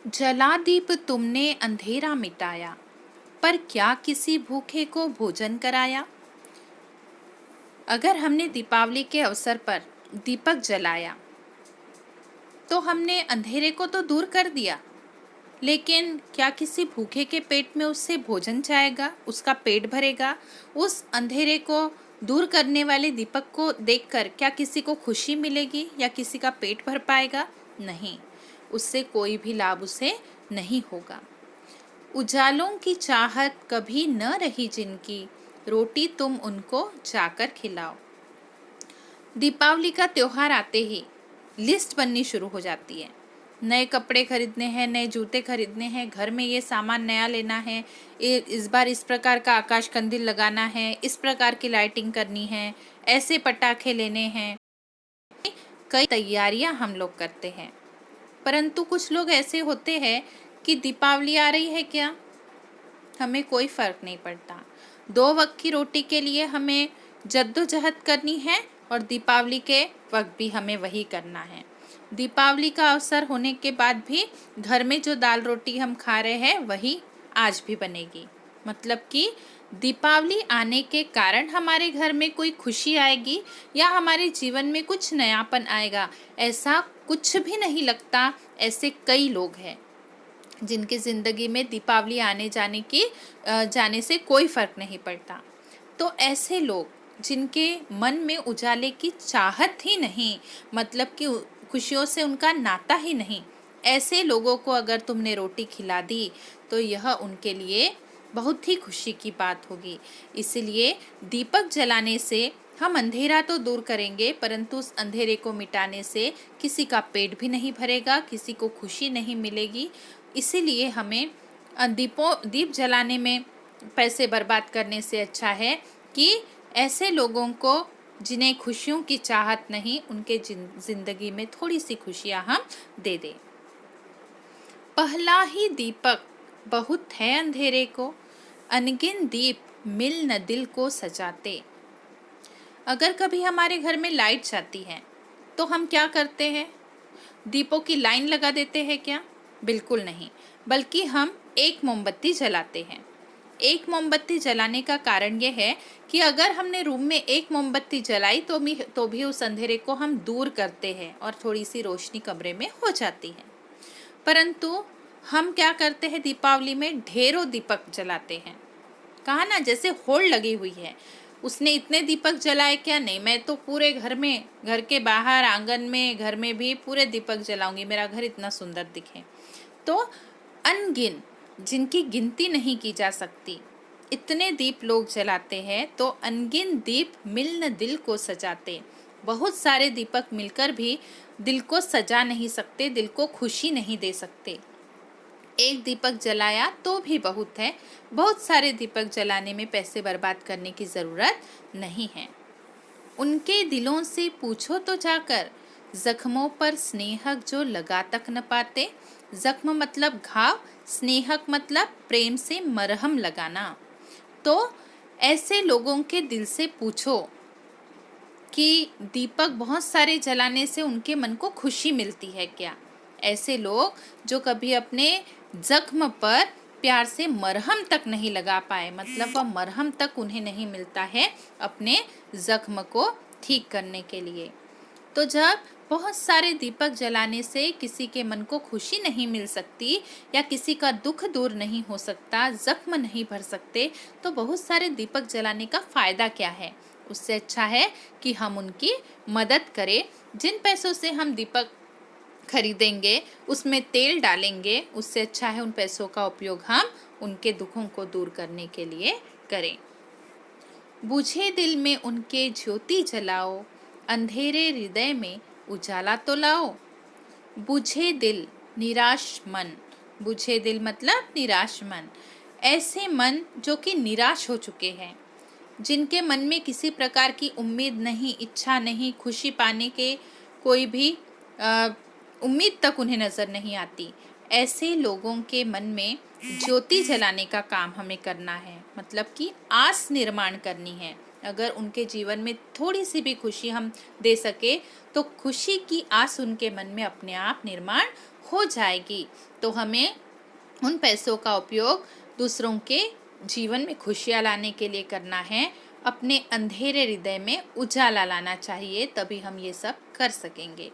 जला दीप तुमने अंधेरा मिटाया, पर क्या किसी भूखे को भोजन कराया। अगर हमने दीपावली के अवसर पर दीपक जलाया तो हमने अंधेरे को तो दूर कर दिया, लेकिन क्या किसी भूखे के पेट में उससे भोजन जाएगा, उसका पेट भरेगा। उस अंधेरे को दूर करने वाले दीपक को देखकर क्या किसी को खुशी मिलेगी या किसी का पेट भर पाएगा? नहीं, उससे कोई भी लाभ उसे नहीं होगा। उजालों की चाहत कभी न रही जिनकी, रोटी तुम उनको जाकर खिलाओ। दीपावली का त्योहार आते ही लिस्ट बननी शुरू हो जाती है। नए कपड़े खरीदने हैं, नए जूते खरीदने हैं, घर में ये सामान नया लेना है, इस बार इस प्रकार का आकाश कंदील लगाना है, इस प्रकार की लाइटिंग करनी है, ऐसे पटाखे लेने हैं। कई तैयारियां हम लोग करते हैं, परंतु कुछ लोग ऐसे होते हैं कि दीपावली आ रही है क्या, हमें कोई फर्क नहीं पड़ता। 2 वक्त की रोटी के लिए हमें जद्दोजहद करनी है और दीपावली के वक्त भी हमें वही करना है। दीपावली का अवसर होने के बाद भी घर में जो दाल रोटी हम खा रहे हैं वही आज भी बनेगी। मतलब कि दीपावली आने के कारण हमारे घर में कोई खुशी आएगी या हमारे जीवन में कुछ नयापन आएगा, ऐसा कुछ भी नहीं लगता। ऐसे कई लोग हैं जिनकी ज़िंदगी में दीपावली आने जाने से कोई फ़र्क नहीं पड़ता। तो ऐसे लोग जिनके मन में उजाले की चाहत ही नहीं, मतलब कि खुशियों से उनका नाता ही नहीं, ऐसे लोगों को अगर तुमने रोटी खिला दी तो यह उनके लिए बहुत ही खुशी की बात होगी। इसलिए दीपक जलाने से हम अंधेरा तो दूर करेंगे, परंतु उस अंधेरे को मिटाने से किसी का पेट भी नहीं भरेगा, किसी को खुशी नहीं मिलेगी। इसीलिए हमें दीप जलाने में पैसे बर्बाद करने से अच्छा है कि ऐसे लोगों को जिन्हें खुशियों की चाहत नहीं, उनके जिंदगी में थोड़ी सी खुशियां हम दे दें। पहला ही दीपक बहुत है अंधेरे को, अनगिन दीप मिल न दिल को सजाते। अगर कभी हमारे घर में लाइट जाती है तो हम क्या करते हैं? दीपों की लाइन लगा देते हैं क्या? बिल्कुल नहीं, बल्कि हम एक मोमबत्ती जलाते हैं। एक मोमबत्ती जलाने का कारण यह है कि अगर हमने रूम में एक मोमबत्ती जलाई तो भी उस अंधेरे को हम दूर करते हैं और थोड़ी सी रोशनी कमरे में हो जाती है। परंतु हम क्या करते हैं, दीपावली में ढेरों दीपक जलाते हैं। कहा ना, जैसे होड़ लगी हुई है। उसने इतने दीपक जलाए क्या? नहीं, मैं तो पूरे घर में, घर के बाहर, आंगन में, घर में भी पूरे दीपक जलाऊंगी, मेरा घर इतना सुंदर दिखे। तो अनगिन, जिनकी गिनती नहीं की जा सकती, इतने दीप लोग जलाते हैं। तो अनगिन दीप मिल न दिल को सजाते। बहुत सारे दीपक मिलकर भी दिल को सजा नहीं सकते, दिल को खुशी नहीं दे सकते। एक दीपक जलाया तो भी बहुत है, बहुत सारे दीपक जलाने में पैसे बर्बाद करने की ज़रूरत नहीं है। उनके दिलों से पूछो तो जाकर, जख्मों पर स्नेहक जो लगा तक न पाते। जख्म मतलब घाव, स्नेहक मतलब प्रेम से मरहम लगाना। तो ऐसे लोगों के दिल से पूछो कि दीपक बहुत सारे जलाने से उनके मन को खुशी मिलती है क्या? ऐसे लोग जो कभी अपने जख्म पर प्यार से मरहम तक नहीं लगा पाए, मतलब वह मरहम तक उन्हें नहीं मिलता है अपने जख्म को ठीक करने के लिए। तो जब बहुत सारे दीपक जलाने से किसी के मन को खुशी नहीं मिल सकती या किसी का दुख दूर नहीं हो सकता, जख्म नहीं भर सकते, तो बहुत सारे दीपक जलाने का फ़ायदा क्या है? उससे अच्छा है कि हम उनकी मदद करें। जिन पैसों से हम दीपक खरीदेंगे उसमें तेल डालेंगे, उससे अच्छा है उन पैसों का उपयोग हम उनके दुखों को दूर करने के लिए करें। बुझे दिल में उनके ज्योति जलाओ, अंधेरे हृदय में उजाला तो लाओ। बुझे दिल, निराश मन। बुझे दिल मतलब निराश मन। ऐसे मन जो कि निराश हो चुके हैं, जिनके मन में किसी प्रकार की उम्मीद नहीं, इच्छा नहीं, खुशी पाने के कोई भी उम्मीद तक उन्हें नज़र नहीं आती, ऐसे लोगों के मन में ज्योति जलाने का काम हमें करना है। मतलब कि आस निर्माण करनी है अगर उनके जीवन में थोड़ी सी भी खुशी हम दे सके तो खुशी की आस उनके मन में अपने आप निर्माण हो जाएगी। तो हमें उन पैसों का उपयोग दूसरों के जीवन में खुशियाँ लाने के लिए करना है। अपने अंधेरे हृदय में उजाला लाना चाहिए, तभी हम ये सब कर सकेंगे।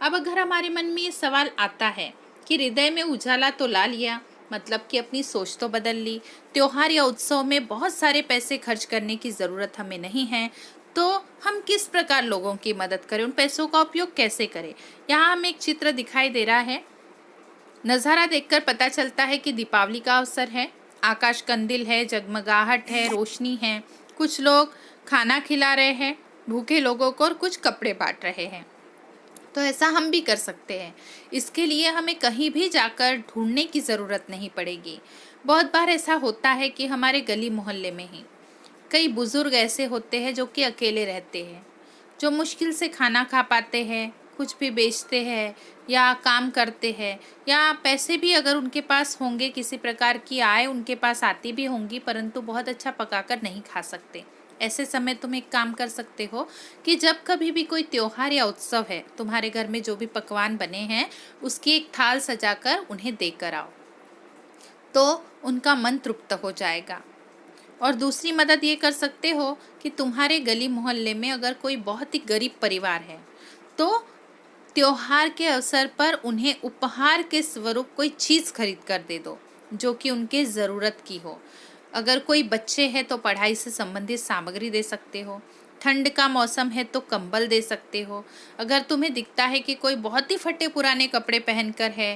अब अगर हमारे मन में ये सवाल आता है कि हृदय में उजाला तो ला लिया, मतलब कि अपनी सोच तो बदल ली, त्योहार या उत्सव में बहुत सारे पैसे खर्च करने की ज़रूरत हमें नहीं है, तो हम किस प्रकार लोगों की मदद करें, उन पैसों का उपयोग कैसे करें। यहाँ हमें एक चित्र दिखाई दे रहा है। नज़ारा देखकर पता चलता है कि दीपावली का अवसर है। आकाश कंदील है, जगमगाहट है, रोशनी है। कुछ लोग खाना खिला रहे हैं भूखे लोगों को और कुछ कपड़े बांट रहे हैं। तो ऐसा हम भी कर सकते हैं। इसके लिए हमें कहीं भी जाकर ढूंढने की ज़रूरत नहीं पड़ेगी। बहुत बार ऐसा होता है कि हमारे गली मोहल्ले में ही कई बुज़ुर्ग ऐसे होते हैं जो कि अकेले रहते हैं, जो मुश्किल से खाना खा पाते हैं, कुछ भी बेचते हैं या काम करते हैं, या पैसे भी अगर उनके पास होंगे, किसी प्रकार की आय उनके पास आती भी होंगी, परंतु बहुत अच्छा पकाकर नहीं खा सकते। ऐसे समय तुम एक काम कर सकते हो कि जब कभी भी कोई त्योहार या उत्सव है, तुम्हारे घर में जो भी पकवान बने हैं उसकी एक थाल सजाकर उन्हें देकर आओ, तो उनका मन तृप्त हो जाएगा। और दूसरी मदद ये कर सकते हो कि तुम्हारे गली मोहल्ले में अगर कोई बहुत ही गरीब परिवार है, तो त्योहार के अवसर पर उन्हें उपहार के स्वरूप कोई चीज़ खरीद कर दे दो जो कि उनके ज़रूरत की हो। अगर कोई बच्चे हैं तो पढ़ाई से संबंधित सामग्री दे सकते हो। ठंड का मौसम है तो कंबल दे सकते हो। अगर तुम्हें दिखता है कि कोई बहुत ही फटे पुराने कपड़े पहनकर है,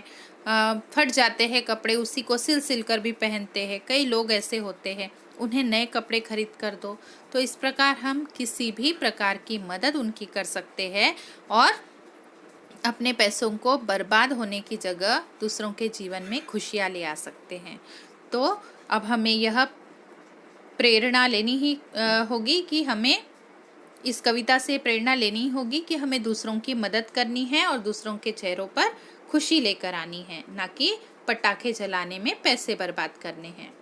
फट जाते हैं कपड़े, उसी को सिल कर भी पहनते हैं, कई लोग ऐसे होते हैं, उन्हें नए कपड़े खरीद कर दो। तो इस प्रकार हम किसी भी प्रकार की मदद उनकी कर सकते हैं और अपने पैसों को बर्बाद होने की जगह दूसरों के जीवन में खुशियाँ ले आ सकते हैं। तो अब हमें यह प्रेरणा लेनी ही होगी कि हमें इस कविता से प्रेरणा लेनी होगी कि हमें दूसरों की मदद करनी है और दूसरों के चेहरों पर खुशी लेकर आनी है, ना कि पटाखे जलाने में पैसे बर्बाद करने हैं।